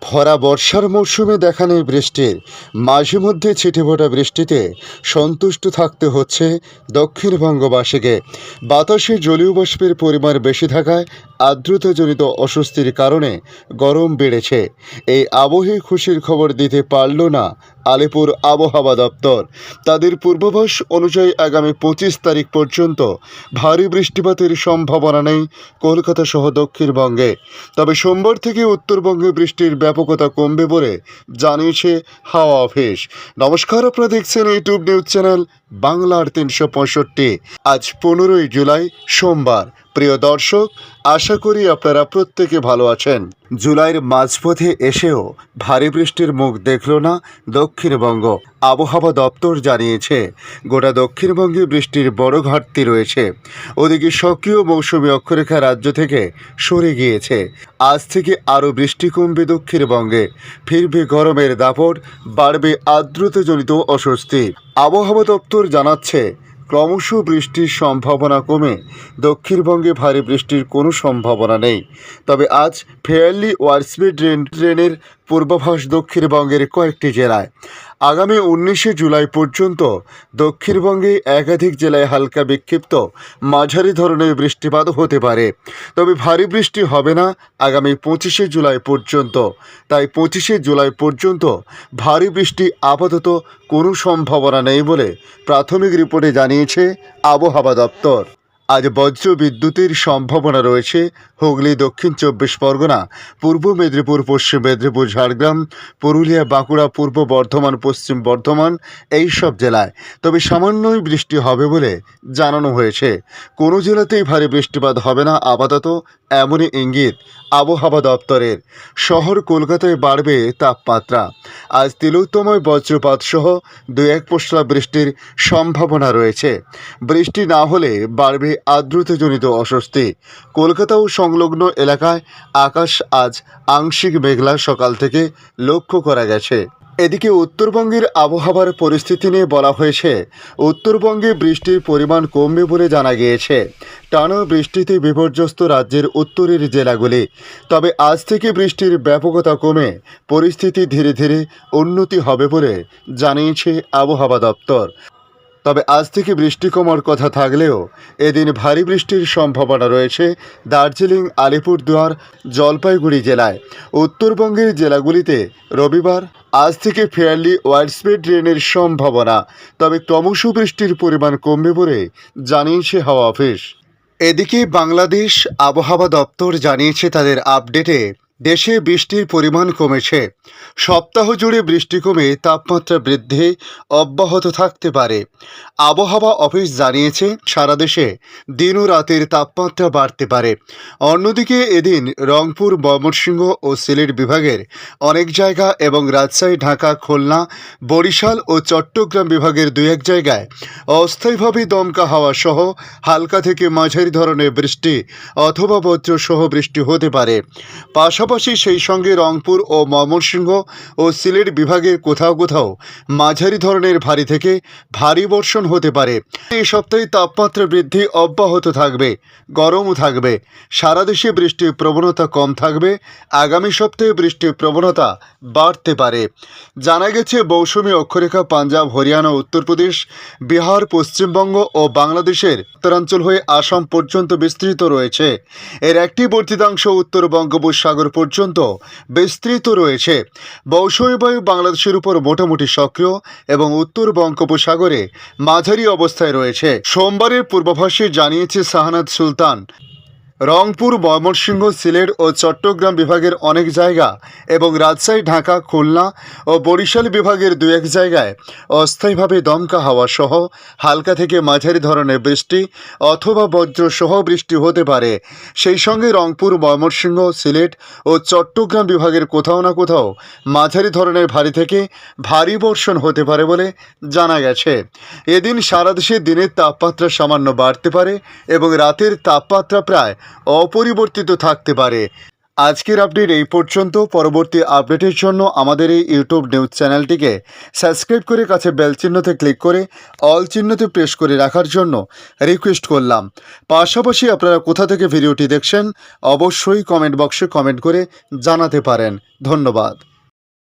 ভরা বর্ষার মৌসুমে দেখা নেই বৃষ্টির, মাঝে মধ্যে ছিটেফোঁটা বৃষ্টিতে সন্তুষ্ট থাকতে হচ্ছে দক্ষিণবঙ্গবাসীকে। বাতাসে জলীয় বাষ্পের পরিমাণ বেশি থাকায় আর্দ্রতাজনিত অস্বস্তির কারণে গরম বেড়েছে। এই আবহে খুশির খবর দিতে পারল না আলিপুর আবহাওয়া দপ্তর। তাদের পূর্বাভাস অনুযায়ী আগামী 25 তারিখ পর্যন্ত ভারী বৃষ্টিপাতের সম্ভাবনা নেই কলকাতা সহ দক্ষিণবঙ্গে। তবে সোমবার থেকে উত্তরবঙ্গে বৃষ্টির ব্যাপকতা কমবে বলে জানিয়েছে হাওয়া অফিস। নমস্কার, আপনারা দেখছেন ইউটিউব নিউজ চ্যানেল বাংলার 365। আজ 15ই জুলাই সোমবার। প্রিয় দর্শক, আশা করি আপনারা প্রত্যেকে ভালো আছেন। জুলাইয়ের মাঝপথে এসেও ভারী বৃষ্টির মুখ দেখল না দক্ষিণবঙ্গ। আবহাওয়া দপ্তর জানিয়েছে গোটা দক্ষিণবঙ্গে বৃষ্টির বড় ঘাটতি রয়েছে। ওদিকে সক্রিয় মৌসুমী অক্ষরেখা রাজ্য থেকে সরে গিয়েছে। আজ থেকে আরও বৃষ্টি কমবে দক্ষিণবঙ্গে, ফিরবে গরমের দাপট, বাড়বে আর্দ্রতাজনিত অস্বস্তি। আবহাওয়া দপ্তর জানাচ্ছে ক্রমশ বৃষ্টির সম্ভাবনা কমে দক্ষিণবঙ্গে ভারী বৃষ্টির কোনো সম্ভাবনা নেই। তবে আজ ফেয়ারলি ওয়ার্সবি ট্রেনের পূর্বাভাস দক্ষিণবঙ্গের কয়েকটি জেলায়। আগামী 19শে জুলাই পর্যন্ত দক্ষিণবঙ্গে একাধিক জেলায় হালকা বিক্ষিপ্ত মাঝারি ধরনের বৃষ্টিপাত হতে পারে। তবে ভারী বৃষ্টি হবে না আগামী 25শে জুলাই পর্যন্ত। তাই 25শে জুলাই পর্যন্ত ভারী বৃষ্টি আপাতত কোনো সম্ভাবনা নেই বলে প্রাথমিক রিপোর্টে জানিয়েছে আবহাওয়া দপ্তর। আজ বজ্র বিদ্যুতের সম্ভাবনা রয়েছে হুগলি, দক্ষিণ 24 পরগনা, পূর্ব মেদিনীপুর, পশ্চিম মেদিনীপুর, ঝাড়গ্রাম, পুরুলিয়া, বাঁকুড়া, পূর্ব বর্ধমান, পশ্চিম বর্ধমান এই সব জেলায়। তবে সামান্যই বৃষ্টি হবে বলে জানানো হয়েছে। কোনো জেলাতেই ভারী বৃষ্টিপাত হবে না আপাতত, এমনই ইঙ্গিত আবহাওয়া দপ্তরের। শহর কলকাতায় বাড়বে তাপমাত্রা। আজ তিলোত্তময় বজ্রপাত সহ 2-1 পশলা বৃষ্টির সম্ভাবনা রয়েছে। বৃষ্টি না হলে বাড়বে আর্দ্রতাজনিত অস্বস্তি। কলকাতা ও সংলগ্ন এলাকায় আকাশ আজ আংশিক মেঘলা সকাল থেকে লক্ষ্য করা গেছে। এদিকে উত্তরবঙ্গের আবহাওয়ার পরিস্থিতি নিয়ে বলা হয়েছে, উত্তরবঙ্গে বৃষ্টির পরিমাণ কমবে বলে জানা গিয়েছে। টানা বৃষ্টিতে বিপর্যস্ত রাজ্যের উত্তরের জেলাগুলি। তবে আজ থেকে বৃষ্টির ব্যাপকতা কমে পরিস্থিতি ধীরে ধীরে উন্নতি হবে বলে জানিয়েছে আবহাওয়া দপ্তর। তবে আজ থেকে বৃষ্টি কমার কথা থাকলেও এদিন ভারী বৃষ্টির সম্ভাবনা রয়েছে দার্জিলিং, আলিপুরদুয়ার, জলপাইগুড়ি জেলায়। উত্তরবঙ্গের জেলাগুলিতে রবিবার আজ থেকে ফেয়ারলি ওয়াইডস্প্রেড রেনের সম্ভাবনা। তবে ক্রমশ বৃষ্টির পরিমাণ কমবে বলে জানিয়েছে হাওয়া অফিস। এদিকে বাংলাদেশ আবহাওয়া দপ্তর জানিয়েছে তাদের আপডেটে দেশে বৃষ্টির পরিমাণ কমেছে। সপ্তাহ জুড়ে বৃষ্টি কমে তাপমাত্রা বৃদ্ধি অব্যাহত থাকতে পারে। আবহাওয়া অফিস জানিয়েছে সারা দেশে দিন ও রাতের তাপমাত্রা বাড়তে পারে। অন্যদিকে এদিন রংপুর, ময়মনসিংহ ও সিলেট বিভাগের অনেক জায়গা এবং রাজশাহী, ঢাকা, খুলনা, বরিশাল ও চট্টগ্রাম বিভাগের 2-1 জায়গায় অস্থায়ীভাবে দমকা হাওয়া সহ হালকা থেকে মাঝারি ধরনের বৃষ্টি অথবা বজ্র সহ বৃষ্টি হতে পারে। পাশাপাশি সেই সঙ্গে রংপুর ও ময়মনসিংহ ও সিলেট বিভাগের কোথাও কোথাও মাঝারি ধরনের ভারী থেকে ভারী বর্ষণ হতে পারে। এই সপ্তাহে তাপমাত্রা বৃদ্ধি অব্যাহত থাকবে, গরমও থাকবে। সারা দেশে বৃষ্টির প্রবণতা কম থাকবে। আগামী সপ্তাহে বৃষ্টির প্রবণতা বাড়তে পারে। জানা গেছে মৌসুমী অক্ষরেখা পাঞ্জাব, হরিয়ানা, উত্তরপ্রদেশ, বিহার, পশ্চিমবঙ্গ ও বাংলাদেশের উত্তরাঞ্চল হয়ে আসাম পর্যন্ত বিস্তৃত রয়েছে। এর একটি বর্ধিতাংশ উত্তর বঙ্গোপসাগর পর্যন্ত বিস্তৃত রয়েছে। মৌসুমী বায়ু বাংলাদেশের উপর মোটামুটি সক্রিয় এবং উত্তর বঙ্গোপসাগরে মাঝারি অবস্থায় রয়েছে। সোমবারের পূর্বাভাসে জানিয়েছে শাহনাজ সুলতান, রংপুর, ময়মনসিংহ, সিলেট ও চট্টগ্রাম বিভাগের অনেক জায়গা এবং রাজশাহী, ঢাকা, খুলনা ও বরিশাল বিভাগের 2-1 জায়গায় অস্থায়ীভাবে দমকা হাওয়া সহ হালকা থেকে মাঝারি ধরনের বৃষ্টি অথবা বজ্র সহ বৃষ্টি হতে পারে। সেই সঙ্গে রংপুর, ময়মনসিংহ, সিলেট ও চট্টগ্রাম বিভাগের কোথাও না কোথাও মাঝারি ধরনের ভারী থেকে ভারী বর্ষণ হতে পারে বলে জানা গেছে। এদিন সারা দেশে দিনের তাপমাত্রা সামান্য বাড়তে পারে এবং রাতের তাপমাত্রা প্রায় অপরিবর্তিত থাকতে পারে। আজকের আপডেট এই পর্যন্ত। পরবর্তী আপডেটের জন্য আমাদের এই ইউটিউব নিউজ চ্যানেলটিকে সাবস্ক্রাইব করে কাছে বেল চিহ্নতে ক্লিক করে অল চিহ্নতে প্রেস করে রাখার জন্য রিকোয়েস্ট করলাম। পাশাপাশি আপনারা কোথা থেকে ভিডিওটি দেখছেন অবশ্যই কমেন্ট বক্সে কমেন্ট করে জানাতে পারেন। ধন্যবাদ।